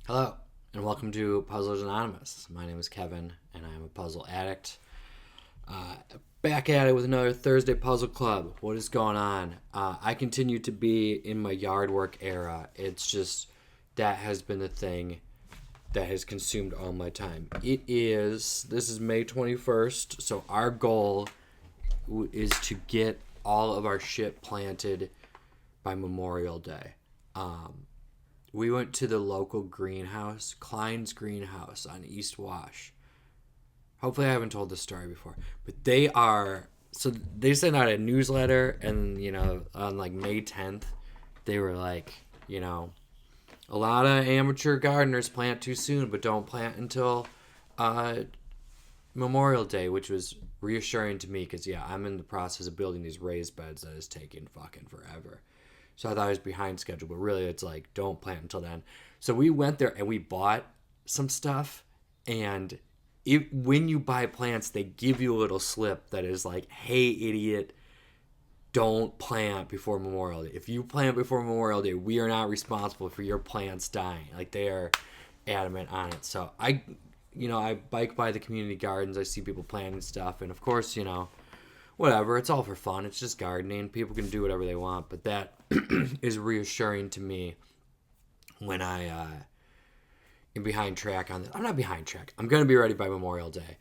Hello, and welcome to Puzzlers Anonymous. My name is Kevin, and I am a puzzle addict. Back at it with another Thursday Puzzle Club. What is going on? I continue to be in my yard work era. It's just that has been the thing that has consumed all my time. This is May 21st, so our goal is to get all of our shit planted by Memorial Day. We went to the local greenhouse, Klein's Greenhouse on East Wash. Hopefully I haven't told this story before, but they sent out a newsletter, and on like May 10th, they were like, a lot of amateur gardeners plant too soon, but don't plant until Memorial Day, which was reassuring to me because I'm in the process of building these raised beds that is taking fucking forever. So I thought I was behind schedule, but really it's like, don't plant until then. So we went there and we bought some stuff. And when you buy plants, they give you a little slip that is like, hey, idiot, don't plant before Memorial Day. If you plant before Memorial Day, we are not responsible for your plants dying. Like, they are adamant on it. So I bike by the community gardens. I see people planting stuff. And of course, whatever, it's all for fun. It's just gardening. People can do whatever they want, but that is reassuring to me when I am behind track on this. I'm not behind track. I'm going to be ready by Memorial Day.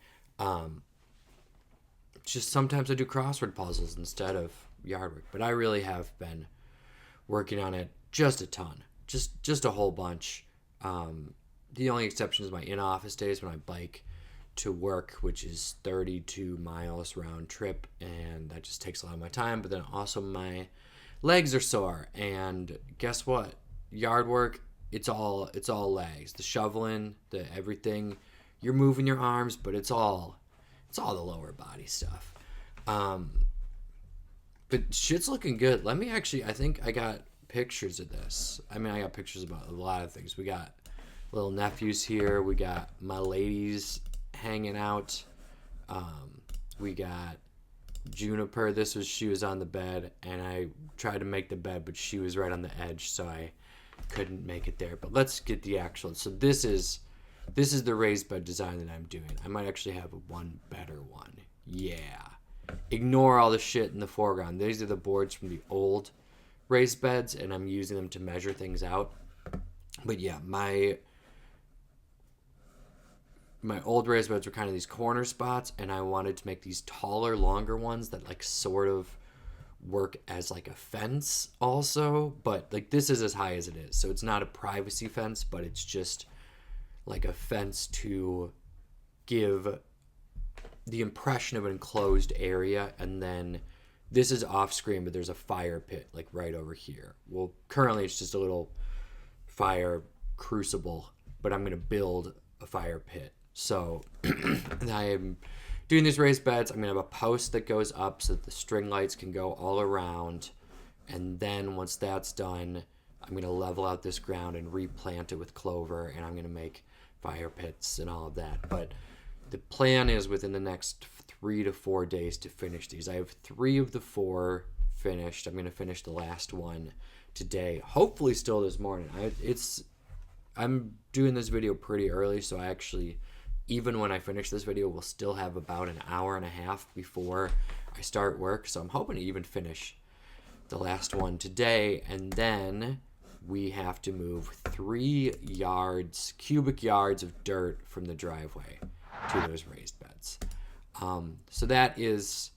Just sometimes I do crossword puzzles instead of yard work, but I really have been working on it just a ton, just a whole bunch. The only exception is my in-office days when I bike to work, which is 32 miles round trip, and that just takes a lot of my time. But then also my legs are sore, and guess what? Yard work, it's all legs. The shoveling, the everything. You're moving your arms, but it's all the lower body stuff. But shit's looking good. I think I got pictures of this. I got pictures about a lot of things. We got little nephews here. We got my ladies hanging out. We got Juniper. She was on the bed, and I tried to make the bed, but she was right on the edge, so I couldn't make it there. But let's get the actual. So this is the raised bed design that I'm doing. I might actually have one better one. Yeah. Ignore all the shit in the foreground. These are the boards from the old raised beds, and I'm using them to measure things out. But yeah, my old raised beds were kind of these corner spots, and I wanted to make these taller, longer ones that like sort of work as like a fence also, but like this is as high as it is. So it's not a privacy fence, but it's just like a fence to give the impression of an enclosed area. And then this is off screen, but there's a fire pit like right over here. Well, currently it's just a little fire crucible, but I'm going to build a fire pit. So I am doing these raised beds. I'm going to have a post that goes up so that the string lights can go all around. And then once that's done, I'm going to level out this ground and replant it with clover. And I'm going to make fire pits and all of that. But the plan is within the next 3 to 4 days to finish these. I have 3 of the 4 finished. I'm going to finish the last one today. Hopefully still this morning. I'm doing this video pretty early, so I actually, even when I finish this video, we'll still have about an hour and a half before I start work. So I'm hoping to even finish the last one today. And then we have to move 3 cubic yards of dirt from the driveway to those raised beds. So that is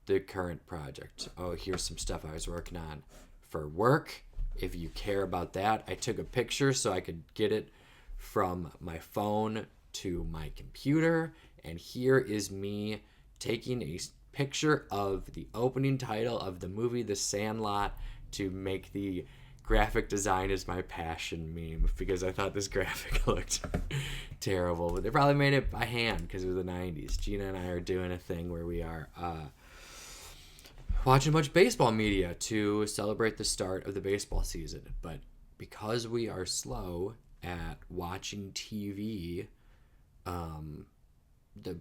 the current project. Oh, here's some stuff I was working on for work. If you care about that, I took a picture so I could get it from my phone to my computer. And here is me taking a picture of the opening title of the movie The Sandlot to make the graphic design as my passion meme, because I thought this graphic looked terrible. But they probably made it by hand because it was the 90s. Gina and I are doing a thing where we are watching a bunch of baseball media to celebrate the start of the baseball season. But because we are slow at watching TV, the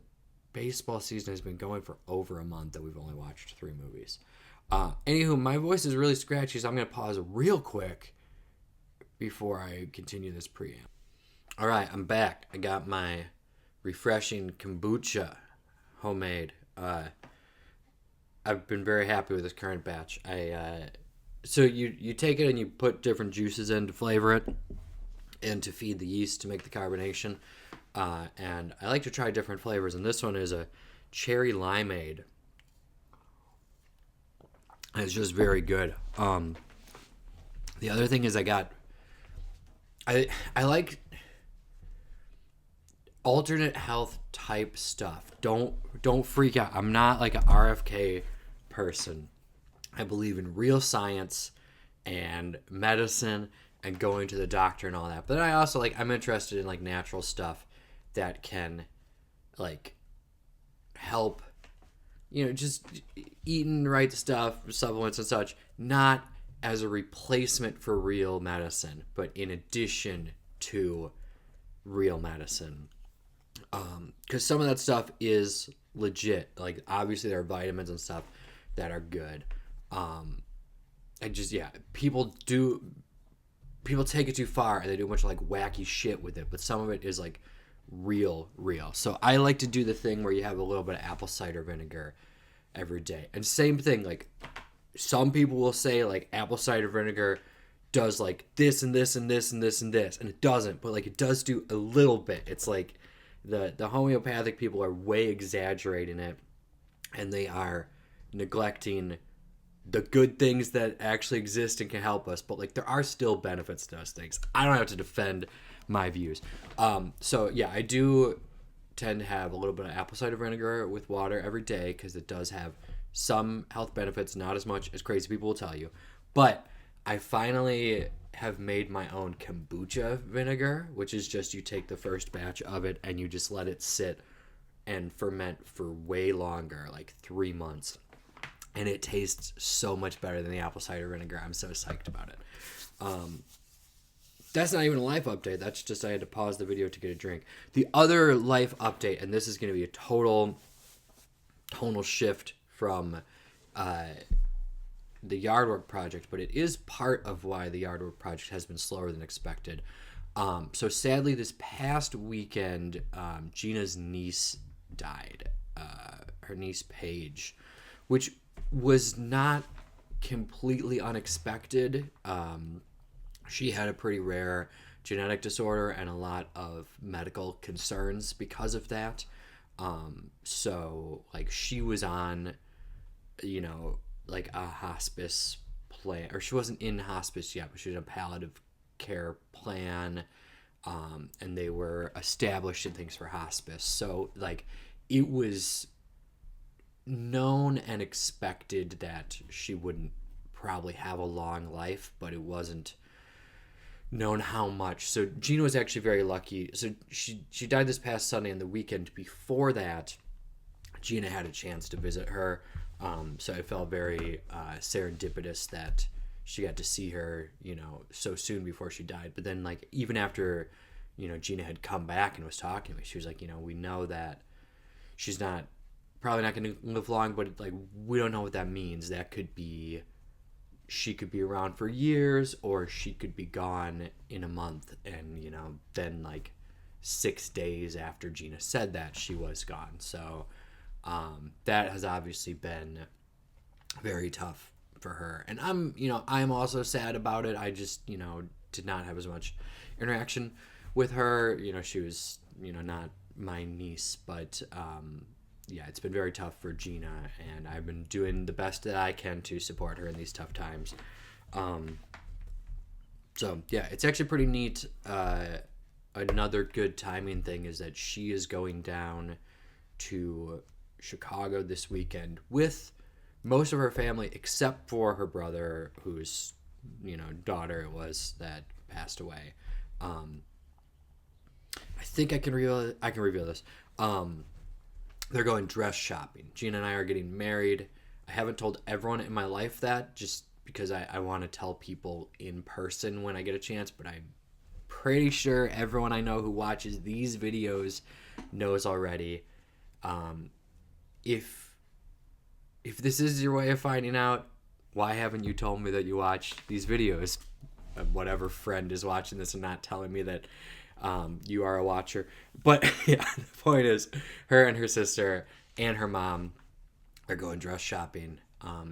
baseball season has been going for over a month and we've only watched 3 movies. Anywho, my voice is really scratchy, so I'm going to pause real quick before I continue this preamp. All right, I'm back. I got my refreshing kombucha, homemade. I've been very happy with this current batch. So you take it and you put different juices in to flavor it and to feed the yeast to make the carbonation. And I like to try different flavors, and this one is a cherry limeade. It's just very good. The other thing is I like alternate health type stuff. Don't freak out. I'm not like a RFK person. I believe in real science and medicine and going to the doctor and all that. But I also I'm interested in like natural stuff that can like help, just eating the right stuff, supplements and such, not as a replacement for real medicine, but in addition to real medicine. Because some of that stuff is legit. Like, obviously there are vitamins and stuff that are good. People take it too far and they do a bunch of like wacky shit with it, but some of it is like real. So I like to do the thing where you have a little bit of apple cider vinegar every day. And same thing, like some people will say like apple cider vinegar does like this and this and this and this and this, and it doesn't, but like it does do a little bit. It's like the homeopathic people are way exaggerating it, and they are neglecting the good things that actually exist and can help us. But like there are still benefits to those things. I don't have to defend my views. So yeah, I do tend to have a little bit of apple cider vinegar with water every day because it does have some health benefits, not as much as crazy people will tell you. But I finally have made my own kombucha vinegar, which is just you take the first batch of it and you just let it sit and ferment for way longer, like 3 months. And it tastes so much better than the apple cider vinegar. I'm so psyched about it. That's not even a life update. That's just I had to pause the video to get a drink. The other life update, and this is going to be a tonal shift from the yard work project, but it is part of why the yard work project has been slower than expected. So sadly, this past weekend, Gina's niece died. Her niece Paige, which was not completely unexpected. She had a pretty rare genetic disorder and a lot of medical concerns because of that. So like she was on, like a hospice plan, or she wasn't in hospice yet, but she was in a palliative care plan. And they were establishing things for hospice. So like it was known and expected that she wouldn't probably have a long life, but it wasn't known how much. So Gina was actually very lucky. So she died this past Sunday, and the weekend before that, Gina had a chance to visit her. So it felt very serendipitous that she got to see her, so soon before she died. But then, like, even after, Gina had come back and was talking to me, she was like, we know that she's probably not going to live long, but like, we don't know what that means. That could be, she could be around for years, or she could be gone in a month. And, then like 6 days after Gina said that, she was gone. So that has obviously been very tough for her. And I'm also sad about it. I just, did not have as much interaction with her. She was, not my niece, but yeah, it's been very tough for Gina, and I've been doing the best that I can to support her in these tough times. So yeah, it's actually pretty neat. Another good timing thing is that she is going down to Chicago this weekend with most of her family, except for her brother, whose daughter it was that passed away. I think I can reveal this. They're going dress shopping. Gina and I are getting married. I haven't told everyone in my life that, just because I want to tell people in person when I get a chance, but I'm pretty sure everyone I know who watches these videos knows already. If this is your way of finding out, why haven't you told me that you watched these videos? whatever friend is watching this and not telling me that you are a watcher. But yeah, the point is, her and her sister and her mom are going dress shopping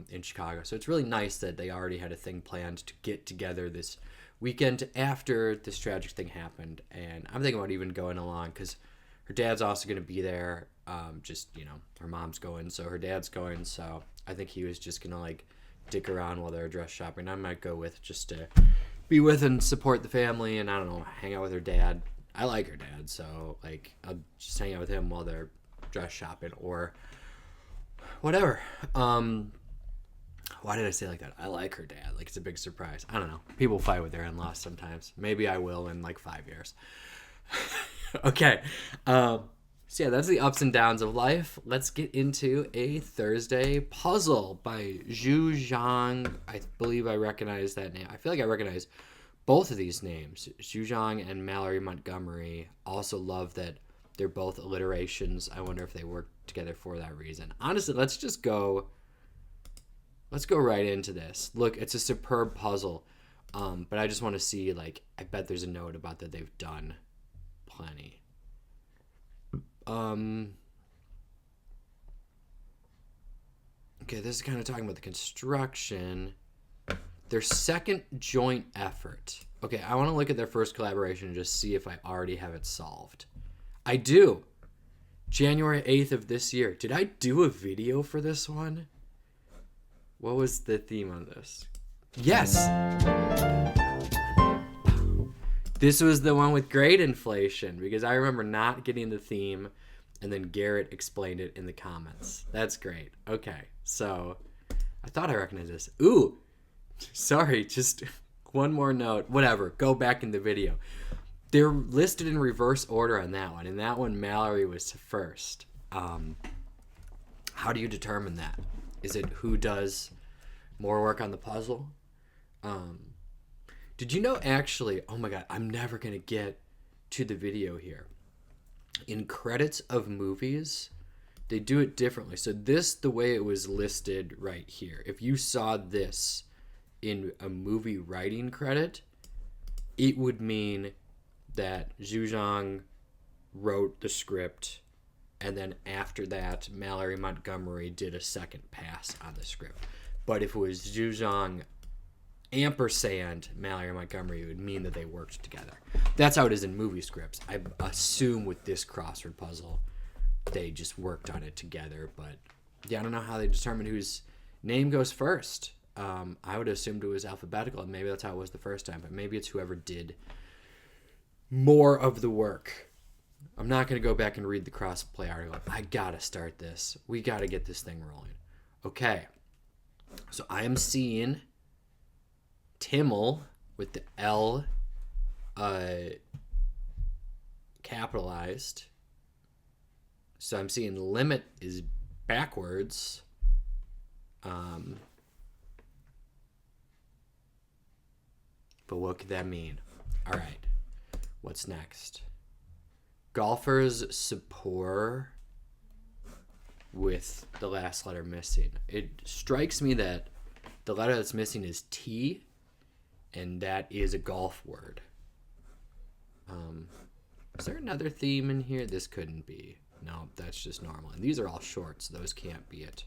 in Chicago. So it's really nice that they already had a thing planned to get together this weekend after this tragic thing happened. And I'm thinking about even going along because her dad's also going to be there. Her mom's going, so her dad's going. So I think he was just going to like dick around while they're dress shopping. I might go with just to be with and support the family and, I don't know, hang out with her dad. I like her dad, so like I'll just hang out with him while they're dress shopping or whatever. Why did I say it like that? I like her dad. Like, it's a big surprise. I don't know. People fight with their in-laws sometimes. Maybe I will in like 5 years. Okay. So yeah, that's the ups and downs of life. Let's get into a Thursday puzzle by Zhu Zhang. I believe I recognize that name. I feel like I recognize both of these names. Zhu Zhang and Mallory Montgomery. Also love that they're both alliterations. I wonder if they work together for that reason. Honestly, let's go right into this. Look, it's a superb puzzle. But I just want to see, like, I bet there's a note about that they've done plenty. Okay, this is kind of talking about the construction. Their second joint effort. Okay, I want to look at their first collaboration and just see if I already have it solved. I do. January 8th of this year. Did I do a video for this one? What was the theme on this? Yes! This was the one with grade inflation, because I remember not getting the theme, and then Garrett explained it in the comments. That's great. Okay, so I thought I recognized this. Ooh, sorry, just one more note. Whatever, go back in the video. They're listed in reverse order on that one. In that one, Mallory was first. How do you determine that? Is it who does more work on the puzzle? Did you know, actually, oh my god, I'm never going to get to the video here. In credits of movies, they do it differently. So this, the way it was listed right here, if you saw this in a movie writing credit, it would mean that Zhu Zhang wrote the script, and then after that, Mallory Montgomery did a second pass on the script. But if it was Zhu Zhang ampersand Mallory Montgomery, it would mean that they worked together. That's how it is in movie scripts. I assume with this crossword puzzle, they just worked on it together. But yeah, I don't know how they determined whose name goes first. I would have assumed it was alphabetical, and maybe that's how it was the first time. But maybe it's whoever did more of the work. I'm not going to go back and read the crossplay article. I got to start this. We got to get this thing rolling. Okay. So I am seeing Timmel with the L capitalized. So I'm seeing limit is backwards. But what could that mean? All right. What's next? Golfers support with the last letter missing. It strikes me that the letter that's missing is T, and that is a golf word. Is there another theme in here? This couldn't be. No, that's just normal. And these are all short, so those can't be it.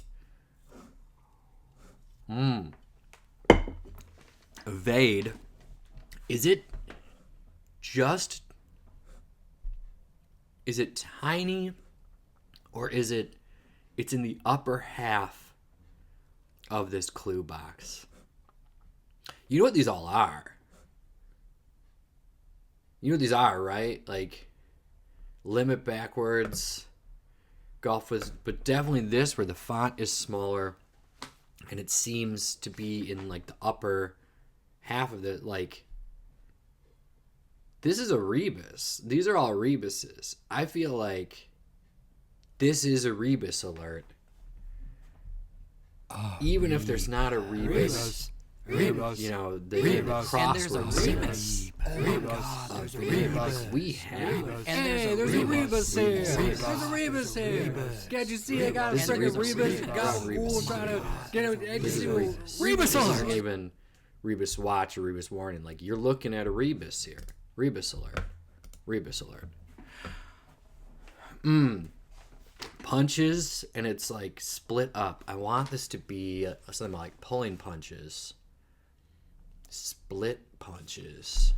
Evade. Is it tiny, or is it's in the upper half of this clue box? You know what these all are? You know what these are, right? Like, limit backwards, golf was, but definitely this where the font is smaller, and it seems to be in like the upper half of the, like, this is a rebus. These are all rebuses. I feel like this is a rebus alert. Even if there's not a rebus. You know, the crossword rebus. There's a rebus. We have. Hey, there's a rebus here. There's a rebus here. Can't you see I got a second rebus? Got a fool trying to get it. Rebus alert. Even rebus watch or rebus warning. Like, you're looking at a rebus here. Rebus alert. Rebus alert. Punches, and it's like split up. I want this to be something like pulling punches. Split punches.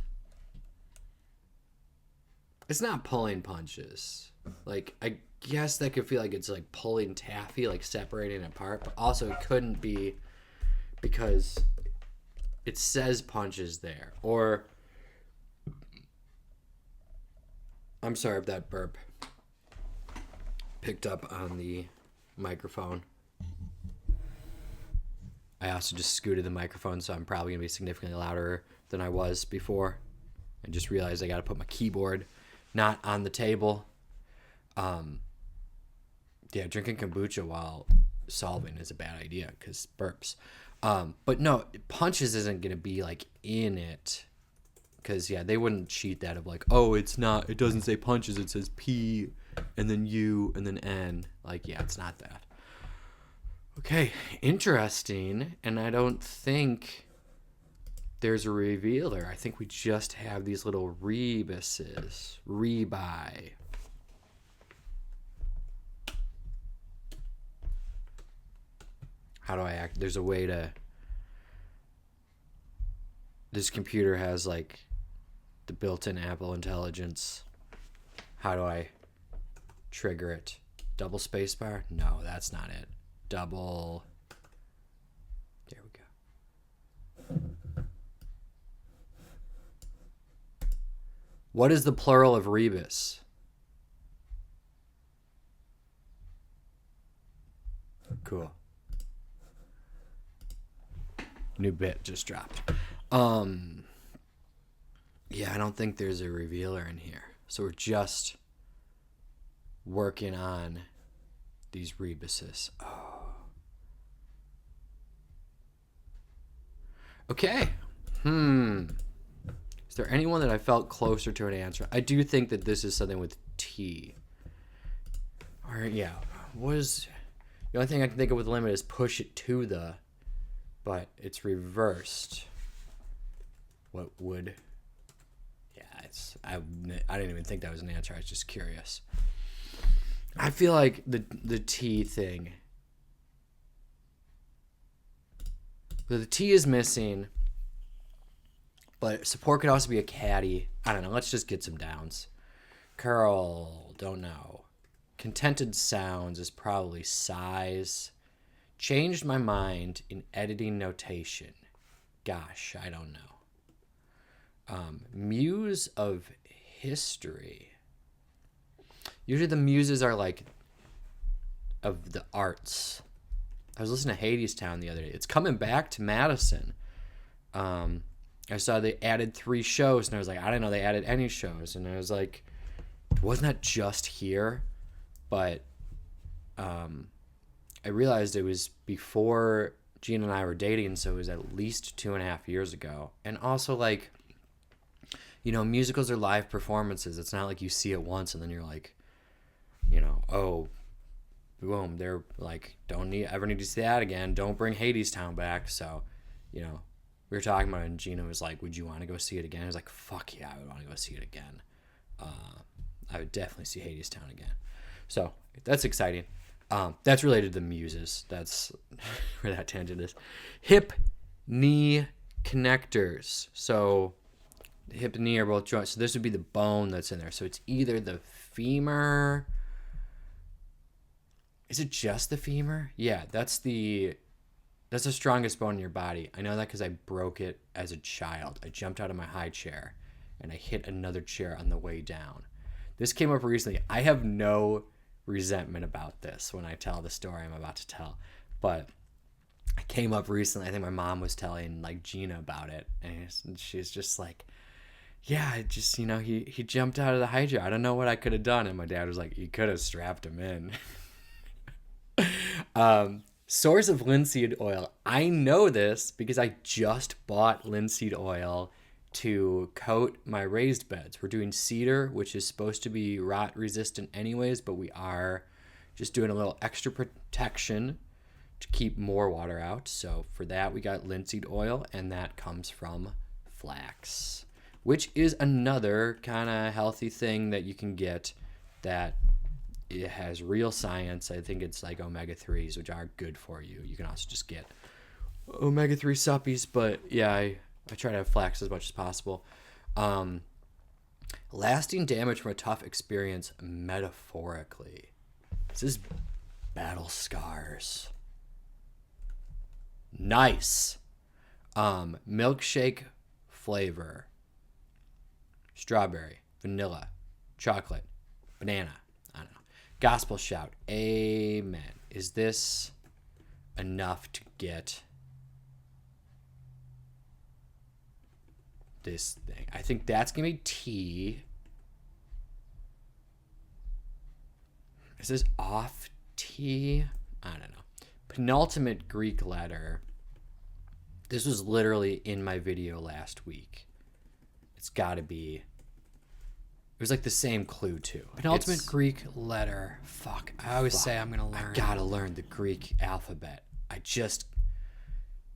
It's not pulling punches. Like, I guess that could feel like it's like pulling taffy, like separating it apart, but also it couldn't be because it says punches there. Or, I'm sorry if that burp picked up on the microphone. I also just scooted the microphone, so I'm probably going to be significantly louder than I was before. I just realized I got to put my keyboard not on the table. Yeah, drinking kombucha while solving is a bad idea because burps. But no, punches isn't going to be like in it. Because, yeah, they wouldn't cheat that of like, oh, it doesn't say punches, it says P and then U and then N. Like, yeah, it's not that. Okay, interesting. And I don't think there's a revealer. I think we just have these little rebuses. Rebuy. How do I act? There's a way to... This computer has, like, the built-in Apple Intelligence. How do I trigger it? Double spacebar? No, that's not it. Double... There we go. What is the plural of rebus? Cool. New bit just dropped. Yeah, I don't think there's a revealer in here. So we're just working on these rebuses. Oh. Okay. Is there anyone that I felt closer to an answer? I do think that this is something with T. Or, yeah. What is... The only thing I can think of with limit is push it to the... But it's reversed. What would... Yeah, it's... I didn't even think that was an answer. I was just curious. I feel like the T thing... The T is missing... But support could also be a caddy. I don't know. Let's just get some downs. Curl. Don't know. Contented sounds is probably size. Changed my mind in editing notation. Gosh, I don't know. Muse of history. Usually the muses are like of the arts. I was listening to Hades Town the other day. It's coming back to Madison. I saw they added 3 shows, and I was like, I didn't know they added any shows. And I was like, wasn't that just here? But I realized it was before Gina and I were dating, so it was at least 2.5 years ago. And also, like, you know, musicals are live performances. It's not like you see it once and then you're like, you know, oh, boom, they're like, ever need to see that again. Don't bring Hades Town back. So, you know, we were talking about it, and Gina was like, would you want to go see it again? I was like, fuck yeah, I would want to go see it again. I would definitely see Hades Town again. So that's exciting. That's related to the muses. That's where that tangent is. Hip knee connectors. So the hip and knee are both joints. So this would be the bone that's in there. So it's either the femur. Is it just the femur? Yeah, that's the strongest bone in your body. I know that because I broke it as a child. I jumped out of my high chair and I hit another chair on the way down. This came up recently. I have no resentment about this when I tell the story I'm about to tell, but it came up recently. I think my mom was telling like Gina about it, and she's just like, yeah, it just, you know, he jumped out of the high chair. I don't know what I could have done. And my dad was like, you could have strapped him in. Source of linseed oil. I know this because I just bought linseed oil to coat my raised beds. We're doing cedar, which is supposed to be rot resistant anyways, but we are just doing a little extra protection to keep more water out. So for that, we got linseed oil, and that comes from flax, which is another kind of healthy thing that you can get that it has real science. I think it's like omega-3s, which are good for you. You can also just get omega-3 suppies, but yeah, I try to have flax as much as possible. Lasting damage from a tough experience metaphorically. This is battle scars. Nice. Milkshake flavor. Strawberry, vanilla, chocolate, banana. I don't know. Gospel shout. Amen. Is this enough to get this thing? I think that's going to be T. Is this off T? I don't know. Penultimate Greek letter. This was literally in my video last week. It's got to be. It was like the same clue too. Penultimate Greek letter. Fuck. I always say I'm gonna learn. I gotta learn the Greek alphabet.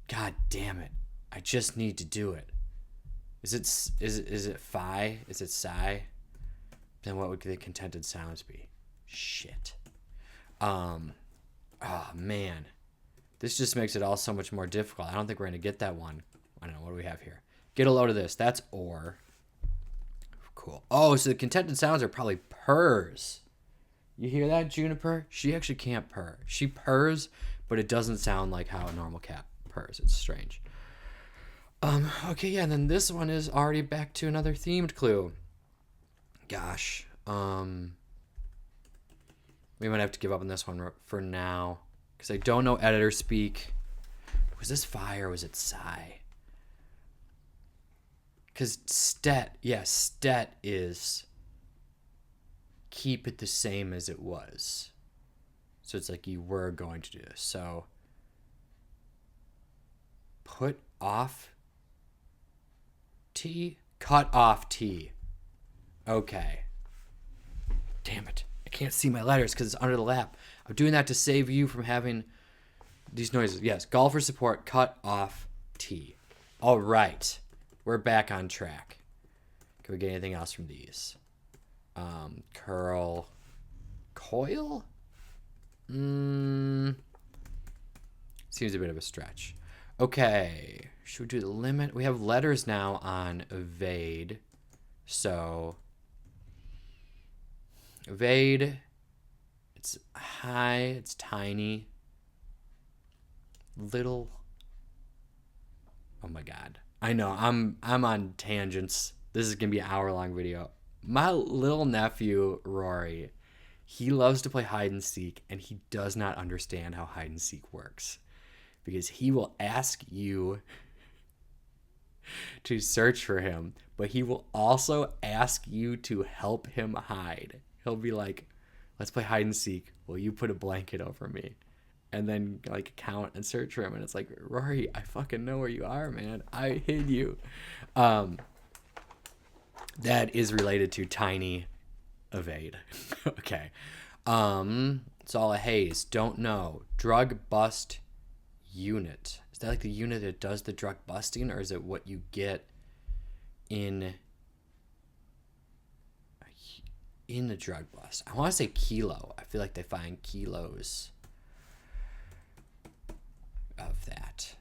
God damn it! I just need to do it. Is it phi? Is it psi? Then what would the contented sounds be? Shit. Oh man, this just makes it all so much more difficult. I don't think we're gonna get that one. I don't know. What do we have here? Get a load of this. That's or. Cool. Oh, so the contented sounds are probably purrs. You hear that, Juniper? She actually can't purr. She purrs, but it doesn't sound like how a normal cat purrs. It's strange. Okay, yeah, and then this one is already back to another themed clue. Gosh. We might have to give up on this one for now, because I don't know editor speak. Was this phi or was it psi? Because stet is keep it the same as it was. So it's like you were going to do this. So put off T, cut off T. Okay. Damn it. I can't see my letters because it's under the lap. I'm doing that to save you from having these noises. Yes, golfer support, cut off T. All right. We're back on track. Can we get anything else from these? Curl. Coil? Seems a bit of a stretch. Okay. Should we do the limit? We have letters now on evade. So, evade. It's high. It's tiny. Little. Oh my God. I know, I'm on tangents. This is going to be an hour-long video. My little nephew, Rory, he loves to play hide and seek, and he does not understand how hide and seek works. Because he will ask you to search for him, but he will also ask you to help him hide. He'll be like, let's play hide and seek. Will you put a blanket over me? And then like count and search for him, and it's like, Rory, I fucking know where you are, man. I hid you. That is related to tiny evade. Okay. It's all a haze. Don't know. Drug bust unit. Is that like the unit that does the drug busting, or is it what you get in the drug bust? I want to say kilo. I feel like they find kilos of that.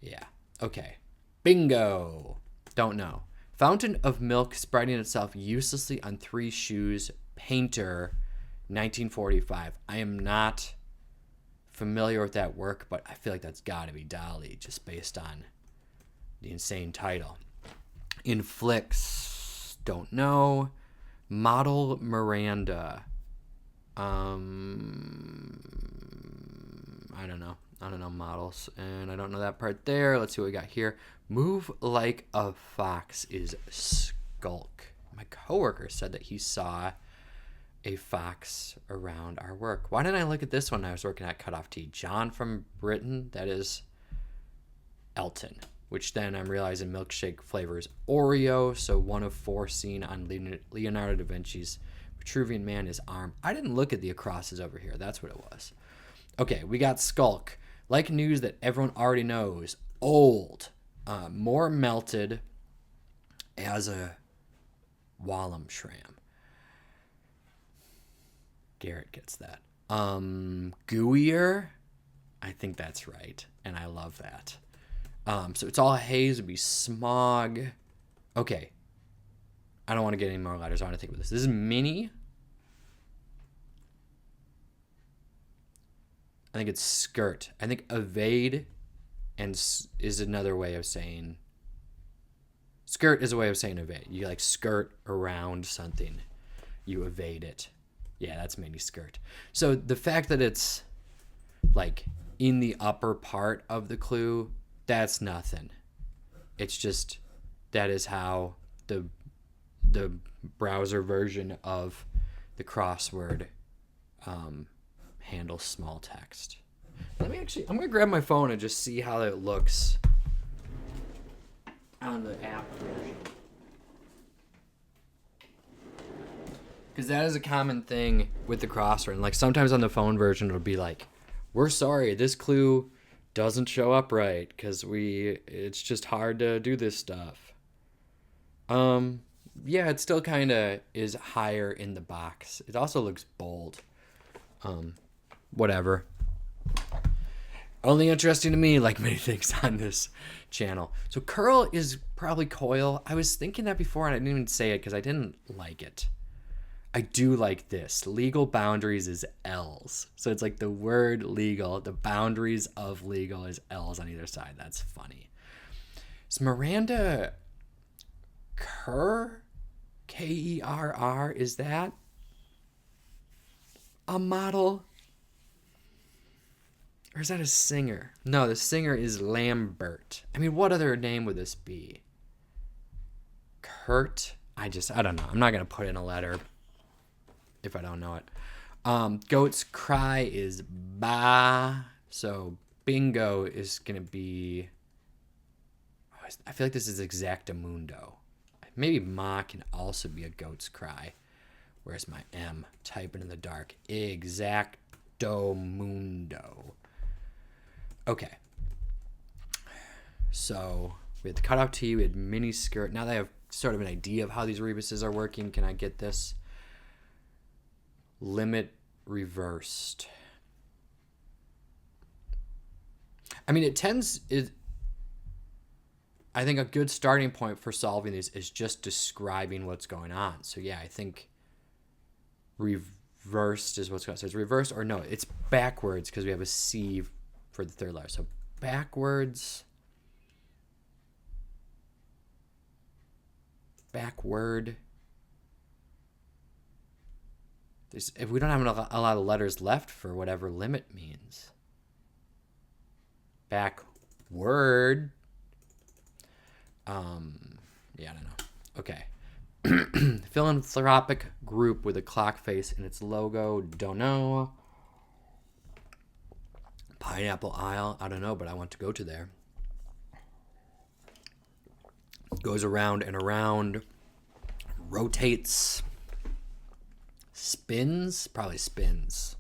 Yeah. Okay. Bingo. Don't know. Fountain of milk spreading itself uselessly on 3 shoes. Painter, 1945. I am not familiar with that work, but I feel like that's got to be Dali, just based on the insane title. Inflicts. Don't know. Model Miranda. I don't know. I don't know models, and I don't know that part there. Let's see what we got here. Move like a fox is skulk. My coworker said that he saw a fox around our work. Why didn't I look at this one when I was working at Cutoff Tea? John from Britain, that is Elton, which then I'm realizing milkshake flavors Oreo, so 1 of 4 seen on Leonardo da Vinci's Vitruvian Man is arm. I didn't look at the acrosses over here. That's what it was. Okay, we got skulk. Like news that everyone already knows. Old. More melted as a Wallenschram. Garrett gets that. Gooier. I think that's right. And I love that. So it's all haze. Would be smog. Okay. I don't want to get any more letters. I want to think about this. This is mini. I think it's skirt. I think evade and is another way of saying. Skirt is a way of saying evade. You like skirt around something. You evade it. Yeah, that's mini skirt. So the fact that it's like in the upper part of the clue, that's nothing. It's just that is how the browser version of the crossword handles small text. I'm gonna grab my phone and just see how it looks on the app version. Because that is a common thing with the crossword. And like sometimes on the phone version, it'll be like, we're sorry, this clue doesn't show up right because it's just hard to do this stuff. Yeah, it still kind of is higher in the box. It also looks bold. Whatever. Only interesting to me, like many things on this channel. So curl is probably coil. I was thinking that before and I didn't even say it because I didn't like it. I do like this. Legal boundaries is L's. So it's like the word legal, the boundaries of legal is L's on either side. That's funny. Is Miranda Kerr? Kerr? Is that a model? Or is that a singer? No, the singer is Lambert. I mean, what other name would this be? Kurt? I don't know. I'm not going to put in a letter if I don't know it. Goat's cry is ba. So bingo is going to be... I feel like this is exactamundo. Maybe ma can also be a goat's cry. Where's my M? Type it in the dark. Exactomundo. Okay. So we had the cutout tee, we had mini skirt. Now that I have sort of an idea of how these rebuses are working, can I get this? Limit reversed. I mean, I think a good starting point for solving these is just describing what's going on. So yeah, I think reversed is what's going on. So it's reversed or no, it's backwards because we have a C for the third letter. So backwards. Backward. If we don't have a lot of letters left for whatever limit means. Backward. Yeah, I don't know. Okay. Philanthropic group with a clock face in its logo. Don't know. Pineapple aisle. I don't know, but I want to go to there. Goes around and around. Rotates. Spins. Probably spins.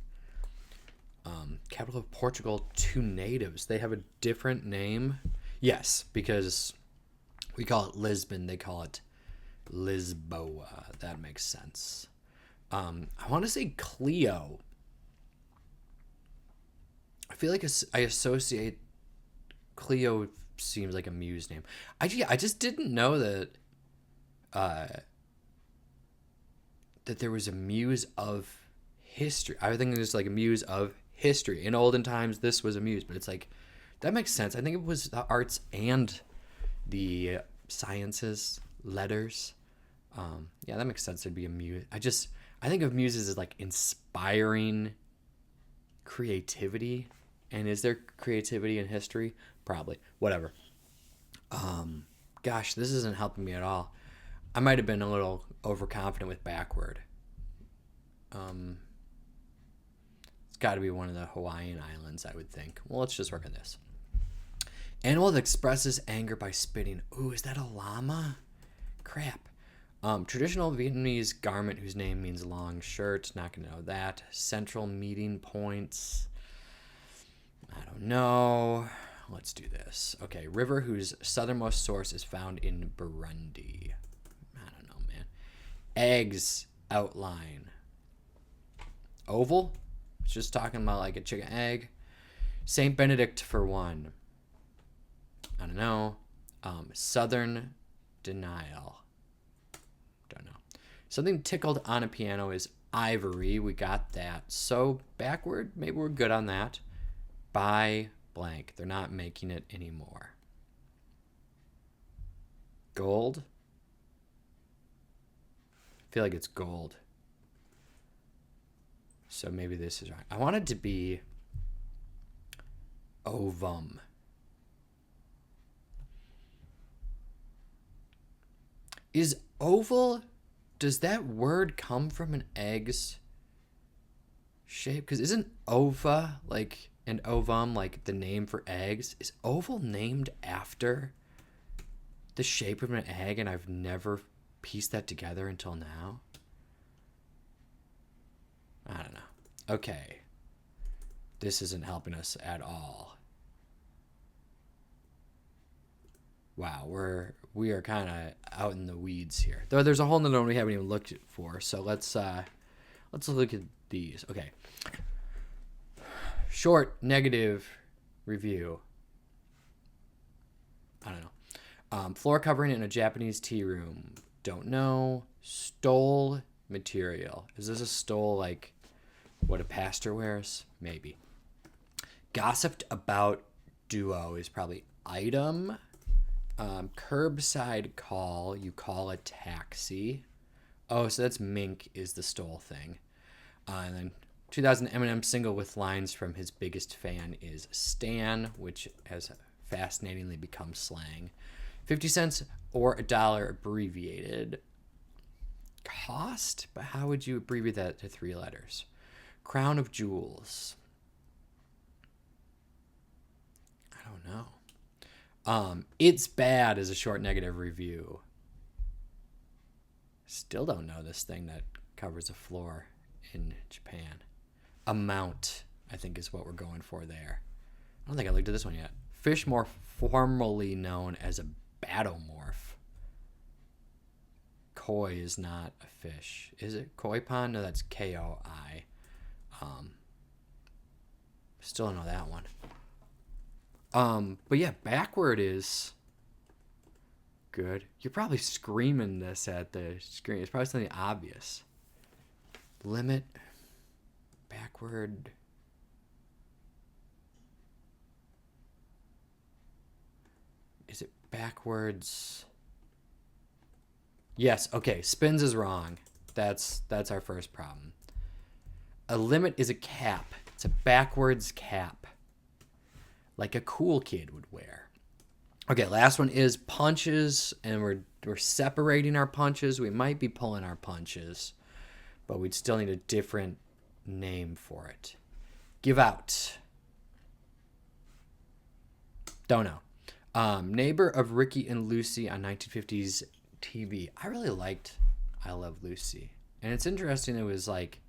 Capital of Portugal, 2 natives. They have a different name. Yes, because we call it Lisbon. They call it Lisboa. That makes sense. I want to say Cleo. I feel like I associate Cleo seems like a muse name. I just didn't know that that there was a muse of history. I think it was like a muse of history. In olden times, this was a muse, but it's like that makes sense. I think it was the arts and the sciences, letters. Yeah, that makes sense. There'd be a muse. I think of muses as like inspiring creativity. And is there creativity in history? Probably. Whatever. Gosh, this isn't helping me at all. I might have been a little overconfident with backward. It's got to be one of the Hawaiian islands, I would think. Well, let's just work on this. Animal that expresses anger by spitting. Ooh, is that a llama? Crap. Traditional Vietnamese garment whose name means long shirt. Not going to know that. Central meeting points. I don't know. Let's do this. Okay, river whose southernmost source is found in Burundi. I don't know, man. Eggs outline. Oval? It's just talking about like a chicken egg. Saint Benedict for one. I don't know. Southern denial. Don't know. Something tickled on a piano is ivory. We got that. So backward, maybe we're good on that. By blank. They're not making it anymore. Gold. I feel like it's gold. So maybe this is right. I want it to be ovum. Is oval, does that word come from an egg's shape? Because isn't ova like and ovum like the name for eggs? Is oval named after the shape of an egg? And I've never pieced that together until now. I don't know. Okay. This isn't helping us at all. Wow, we are kind of out in the weeds here. Though there's a whole nother one we haven't even looked for. So let's look at these. Okay. Short negative review. I don't know. Floor covering in a Japanese tea room. Don't know. Stole material. Is this a stole like what a pastor wears? Maybe. Gossiped about duo is probably item. Curbside call. You call a taxi. Oh, so that's mink is the stole thing. And then 2000 Eminem single with lines from his biggest fan is Stan, which has fascinatingly become slang. 50 cents or $1 abbreviated. Cost? But how would you abbreviate that to 3 letters? Crown of jewels. I don't know. It's bad is a short negative review. Still don't know this thing that covers a floor in Japan. Amount, I think, is what we're going for there. I don't think I looked at this one yet. Fish more formally known as a batomorph. Koi is not a fish. Is it koi pond? No, that's K-O-I. Still don't know that one. But yeah, backward is good. You're probably screaming this at the screen. It's probably something obvious. Limit. Backward. Is it backwards? Yes, okay. Spins is wrong. That's our first problem. A limit is a cap. It's a backwards cap. Like a cool kid would wear. Okay, last one is punches, and we're separating our punches. We might be pulling our punches, but we'd still need a different name for it. Give out. Don't know. Neighbor of Ricky and Lucy on 1950s TV. I really liked I Love Lucy. And it's interesting, it was like,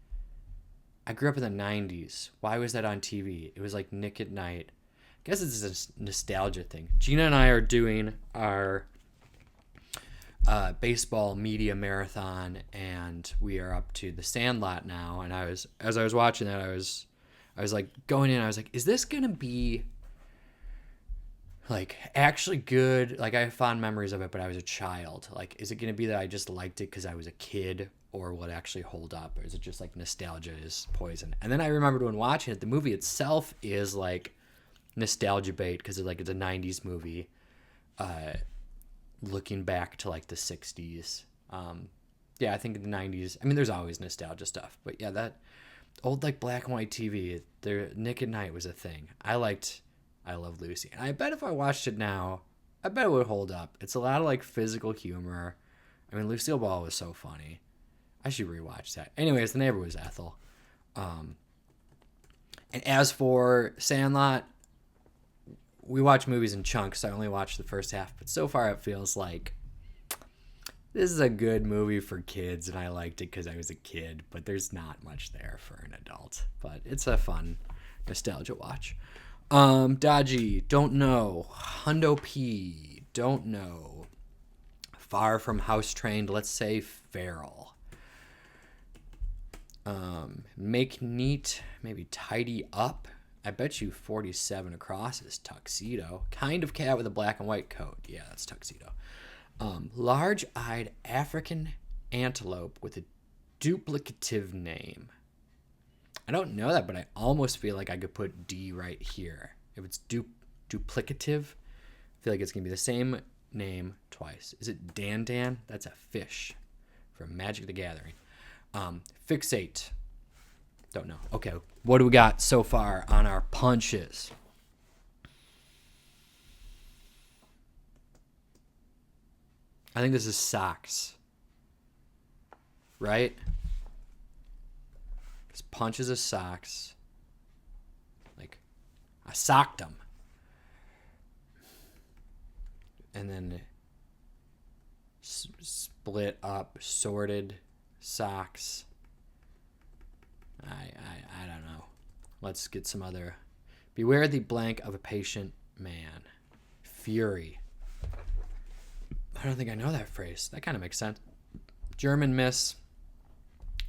I grew up in the 90s. Why was that on TV? It was like Nick at Night. I guess it's a nostalgia thing. Gina and I are doing our baseball media marathon, and we are up to The Sandlot now. And as I was watching that, I was like going in. I was like, is this gonna be like actually good? Like, I have fond memories of it, but I was a child. Like, is it gonna be that I just liked it because I was a kid, or will it actually hold up, or is it just like nostalgia is poison? And then I remembered when watching it, the movie itself is like nostalgia bait because it's a 90s movie looking back to like the 60s. Yeah, I think in the 90s, I mean, there's always nostalgia stuff, but yeah, that old like black and white TV, Nick at Night was a thing. I liked I Love Lucy, and I bet if I watched it now, I bet it would hold up. It's a lot of like physical humor. I mean, Lucille Ball was so funny. I should rewatch that. Anyways, the neighbor was Ethel. And as for Sandlot, we watch movies in chunks, so I only watched the first half, but so far it feels like this is a good movie for kids, and I liked it because I was a kid, but there's not much there for an adult. But it's a fun nostalgia watch. Dodgy, don't know. Hundo P, don't know. Far from house trained, let's say feral. Make neat, maybe tidy up. I bet you 47 across is tuxedo. Kind of cat with a black and white coat. Yeah, that's tuxedo. Large-eyed African antelope with a duplicative name. I don't know that, but I almost feel like I could put D right here. If it's duplicative, I feel like it's going to be the same name twice. Is it Dan Dan? That's a fish from Magic the Gathering. Fixate. Don't know. Okay, what do we got so far on our punches? I think this is socks. Right? Because punches is socks. Like, I socked them. And then split up, sorted socks. I don't know. Let's get some other. Beware the blank of a patient man. Fury. I don't think I know that phrase. That kind of makes sense. German miss.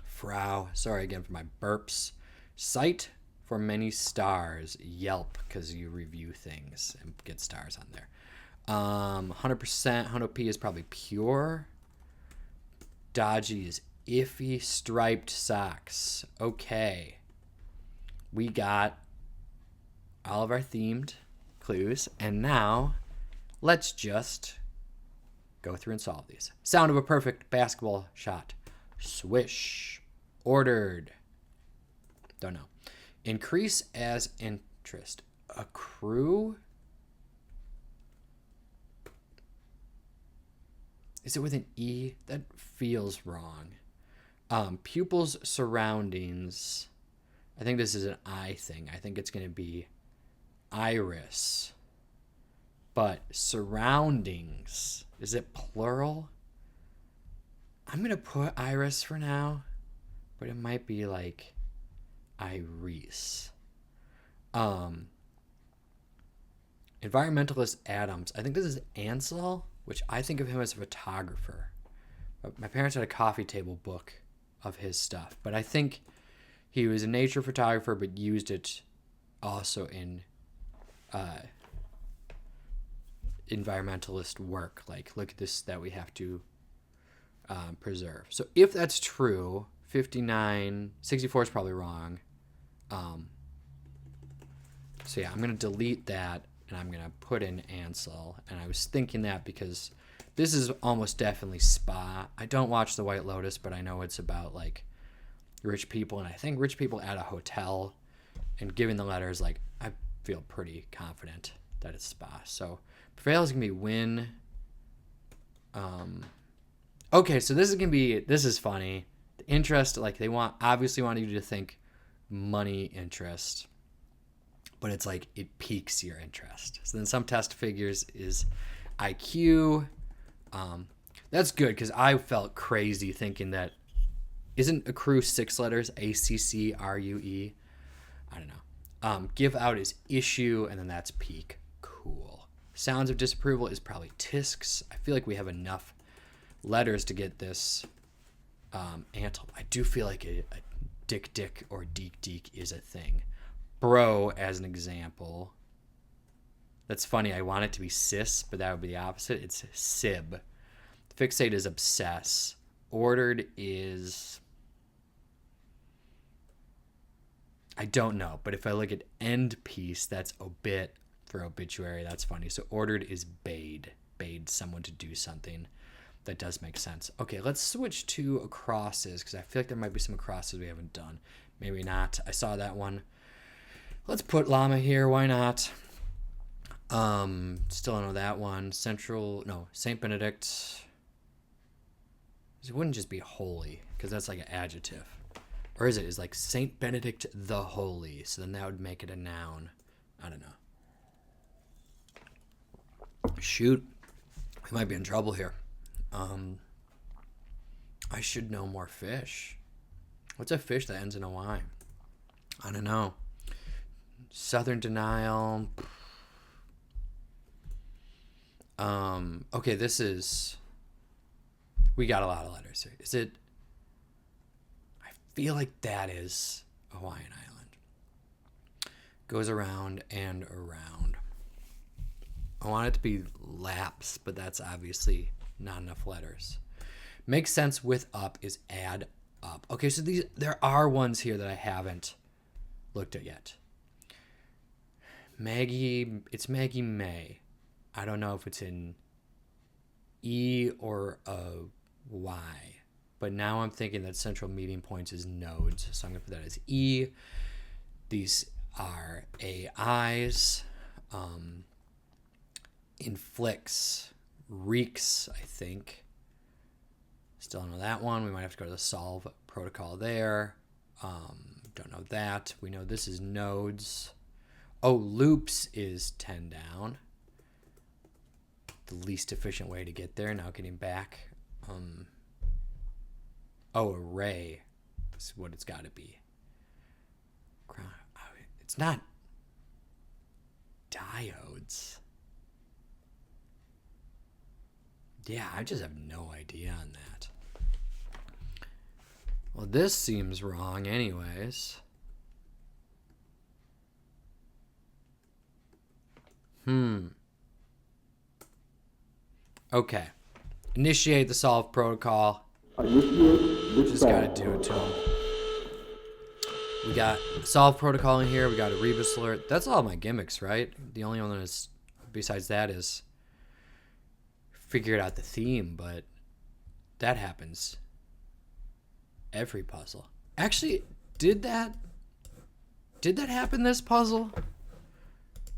Frau. Sorry again for my burps. Sight for many stars. Yelp, because you review things and get stars on there. 100%. Hundo P is probably pure. Dodgy is iffy. Striped socks. Okay. We got all of our themed clues. And now, let's just go through and solve these. Sound of a perfect basketball shot. Swish. Ordered. Don't know. Increase as interest. Accrue. Is it with an E? That feels wrong. Pupils surroundings. I think this is an I thing. I think it's going to be iris. But surroundings. Is it plural? I'm going to put iris for now. But it might be like iris. Environmentalist Adams. I think this is Ansel, which I think of him as a photographer. My parents had a coffee table book of his stuff. But I think he was a nature photographer but used it also in environmentalist work. Like, look at this that we have to preserve. So if that's true, 64 is probably wrong. So yeah, I'm going to delete that and I'm going to put in Ansel. And I was thinking that because this is almost definitely spa. I don't watch The White Lotus, but I know it's about like rich people. And I think rich people at a hotel, and giving the letters, like, I feel pretty confident that it's spa. So prevail is going to be win. Okay, so this is funny. The interest, like, they obviously want you to think money interest, but it's like it piques your interest. So then some test figures is IQ. That's good because I felt crazy thinking that isn't accrue 6 letters, ACCRUE. I don't know. Give out is issue, and then that's peak. Cool. Sounds of disapproval is probably tisks. I feel like we have enough letters to get this antelope. I do feel like a dick or deek is a thing. Bro, as an example. That's funny. I want it to be cis, but that would be the opposite. It's sib. Fixate is obsess. Ordered is... I don't know, but if I look at end piece, that's obit for obituary. That's funny. So ordered is bade someone to do something. That does make sense. Okay, let's switch to acrosses because I feel like there might be some acrosses we haven't done. Maybe not. I saw that one. Let's put llama here. Why not? Still don't know that one. Saint Benedict. It wouldn't just be holy because that's like an adjective. Or is it? Is like Saint Benedict the Holy. So then that would make it a noun. I don't know. Shoot. We might be in trouble here. I should know more fish. What's a fish that ends in a Y? I don't know. Southern denial. Okay, this is... We got a lot of letters here. Is it... I feel like that is a Hawaiian island. Goes around and around. I want it to be laps, but that's obviously not enough letters. Makes sense with up is add up. Okay, so there are ones here that I haven't looked at yet. Maggie, it's Maggie May. I don't know if it's in E or a Y, but now I'm thinking that central meeting points is nodes, so I'm going to put that as E. These are AIs. Inflicts, reeks, I think. Still don't know that one. We might have to go to the solve protocol there. Don't know that. We know this is nodes. Oh, loops is 10 down. The least efficient way to get there. Now getting back. Oh, array is what it's got to be. It's not diodes. Yeah, I just have no idea on that. Well, this seems wrong anyways. Okay. Initiate the solve protocol. Just gotta do it to him. We got solve protocol in here. We got a rebus alert. That's all my gimmicks, right? The only one that is besides that is figured out the theme, but that happens every puzzle. Actually, did that happen this puzzle?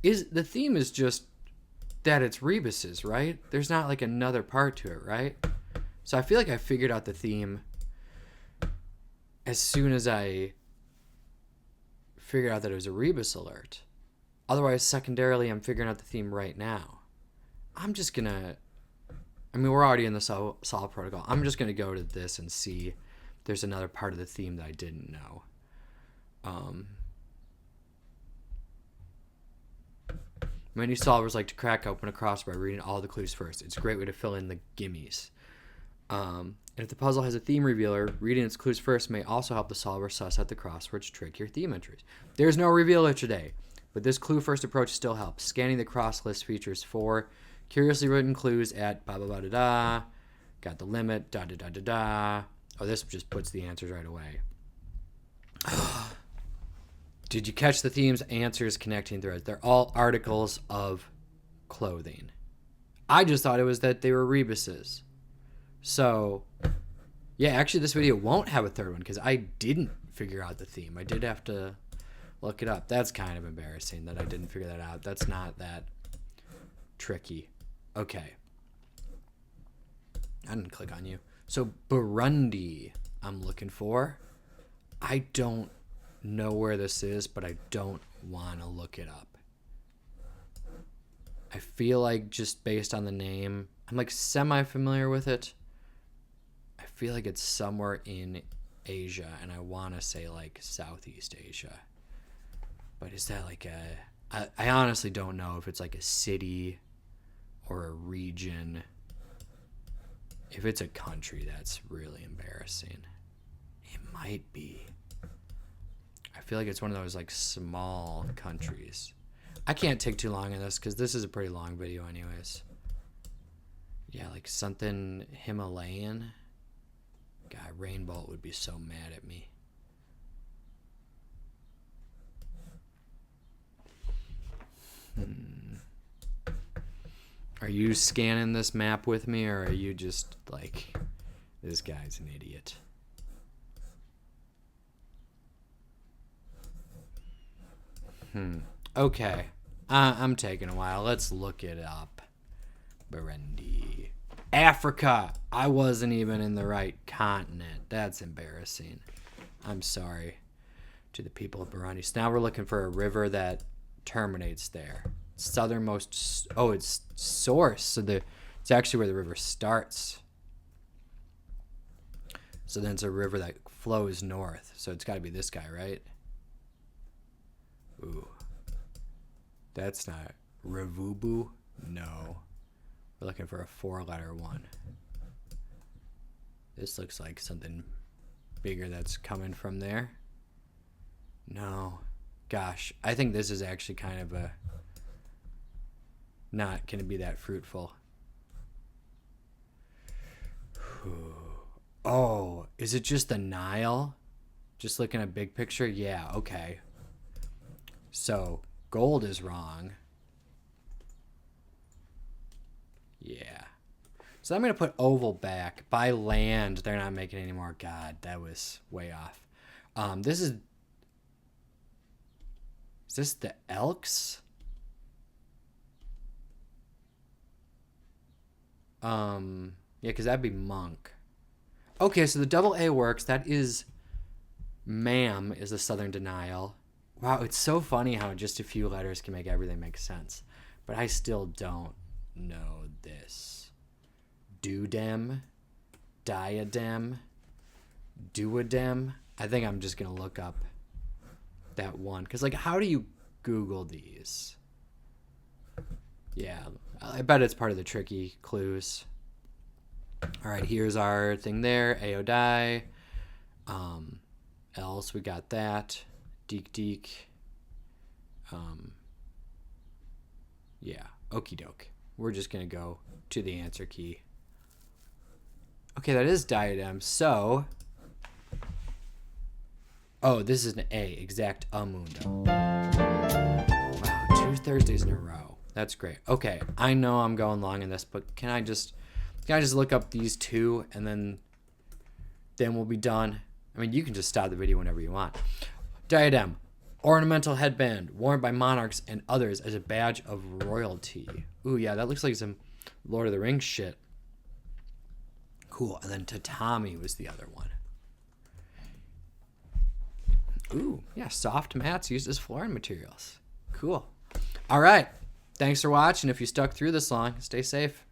Is the theme is just that it's rebuses, right? There's not like another part to it, right? So I feel like I figured out the theme as soon as I figured out that it was a rebus alert. Otherwise, secondarily, I'm figuring out the theme right now. We're already in the solve protocol. I'm just going to go to this and see if there's another part of the theme that I didn't know. Many solvers like to crack open a crossbar by reading all the clues first. It's a great way to fill in the gimmies. And if the puzzle has a theme revealer, reading its clues first may also help the solver suss out the crossword to trick your theme entries. There's no revealer today, but this clue-first approach still helps. Scanning the cross list features 4 curiously written clues at ba-ba-ba-da-da, got the limit, da-da-da-da-da. Oh, this just puts the answers right away. Did you catch the theme's answers connecting threads? They're all articles of clothing. I just thought it was that they were rebuses. So, yeah, actually this video won't have a third one because I didn't figure out the theme. I did have to look it up. That's kind of embarrassing that I didn't figure that out. That's not that tricky. Okay. I didn't click on you. So, Burundi I'm looking for. I don't know where this is, but I don't want to look it up. I feel like just based on the name, I'm like semi-familiar with it. I feel like it's somewhere in Asia, and I want to say like Southeast Asia. But is that like I honestly don't know if it's like a city or a region. If it's a country, that's really embarrassing. It might be. I feel like it's one of those like small countries. I can't take too long on this because this is a pretty long video anyways. Yeah, like something Himalayan. God, Rainbolt would be so mad at me. Are you scanning this map with me, or are you just like, this guy's an idiot? Okay. I'm taking a while. Let's look it up. Burundi. Africa. I wasn't even in the right continent. That's embarrassing. I'm sorry to the people of Burundi. So now we're looking for a river that terminates there. Southernmost. Oh, it's source. So it's actually where the river starts. So then it's a river that flows north. So it's got to be this guy, right? Ooh. That's not Revubu. No. We're looking for a 4-letter one. This looks like something bigger that's coming from there. No. Gosh, I think this is actually kind of a not going to be that fruitful. Oh, is it just the Nile? Just looking at big picture? Yeah, okay. So, gold is wrong. Yeah. So I'm going to put oval back. By land, they're not making any more. God, that was way off. Is this the Elks? Yeah, because that'd be monk. Okay, so the double A works. That is ma'am is the southern denial. Wow, it's so funny how just a few letters can make everything make sense. But I still don't know this. Dudem, diadem, duodem. I think I'm just going to look up that one. Because, like, how do you Google these? Yeah, I bet it's part of the tricky clues. All right, here's our thing there. Aodai. Else, we got that. Deek deek. Yeah, okie doke. We're just going to go to the answer key. Okay, that is diadem. So, oh, this is an A. Exact amundo. Wow, 2 Thursdays in a row. That's great. Okay, I know I'm going long in this, but can I just look up these two and then we'll be done? I mean, you can just stop the video whenever you want. Diadem, ornamental headband worn by monarchs and others as a badge of royalty. Ooh, yeah, that looks like some Lord of the Rings shit. Cool. And then tatami was the other one. Ooh, yeah, soft mats used as flooring materials. Cool. All right. Thanks for watching. If you stuck through this long, stay safe.